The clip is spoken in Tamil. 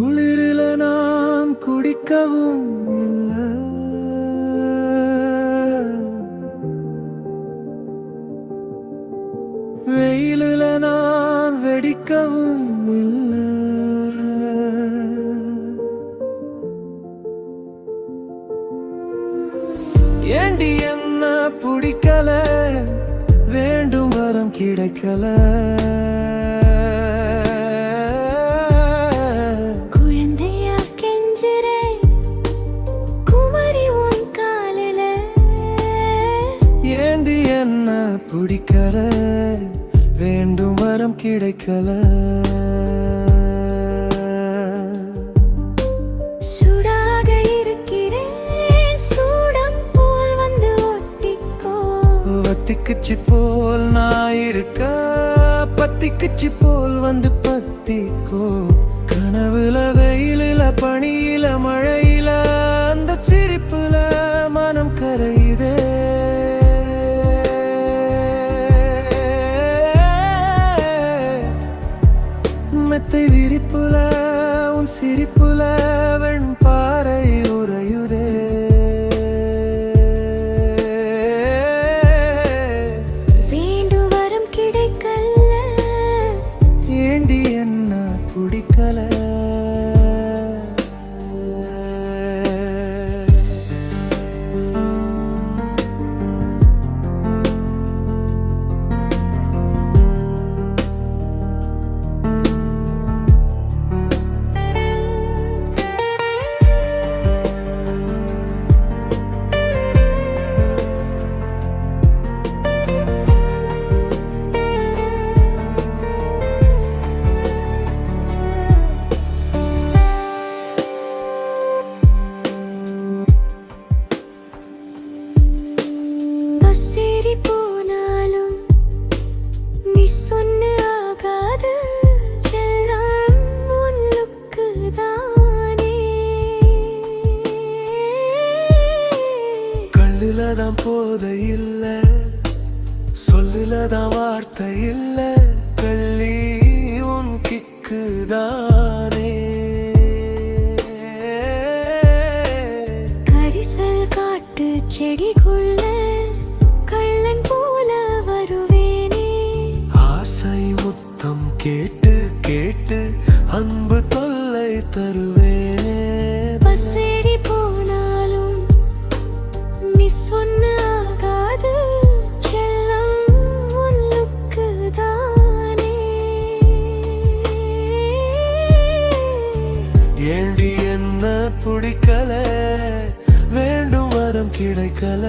குளிரில நான் குடிக்கவும் இல்ல, வெயிலில நான் வெடிக்கவும் இல்ல. ஏண்டி என்ன பிடிக்கல, வேண்டும் வரம் கிடைக்கல. குழந்தையா கெஞ்சுறே குமரி உன் காலில, ஏண்டி என்ன பிடிக்கல, வேண்டும் வரம் கிடைக்கல. சுடாக இருக்கிறேன் சூடம் போல் வந்து ஒட்டிக்கோ. வத்திக்குச்சி போல் நான் இருக்க, பத்திக்குச்சி போல் வந்து பத்திக்கோ. கனவுல வெயிலில பனியில மழையில அந்த சிரிப்புல மனம் கரையுதே. மெத்தை விரிப்புல உன் சிரிப்புல வெண்பாறை உறையுதே. வேண்டும் வரம் கிடைக்கல, ஏண்டி என்ன பிடிக்கல. பஸ்ஸேறி போனாலும் நீ சொன்ன ஆகாது செல்லம் உன்னுக்கு தானே. கல்லுலதான் போத இல்ல, சொல்லுலதான் வார்த்தை இல்ல, கள்ளி உன் கிக்கு தானே. கரிசல் காட்டு செடிக்குள்ள கள்ளன் போல வருவேனே. ஆசை முத்தம் கேட்டு கேட்டு அன்பு தொல்லை தருவேனே. பஸ்ஸேறி போனாலும் நீ சொன்ன ஆகாது செல்லம் உன்னுக்கு தானே. ஏண்டி என்ன பிடிக்கல, வேண்டும் வரம் கிடைக்கல.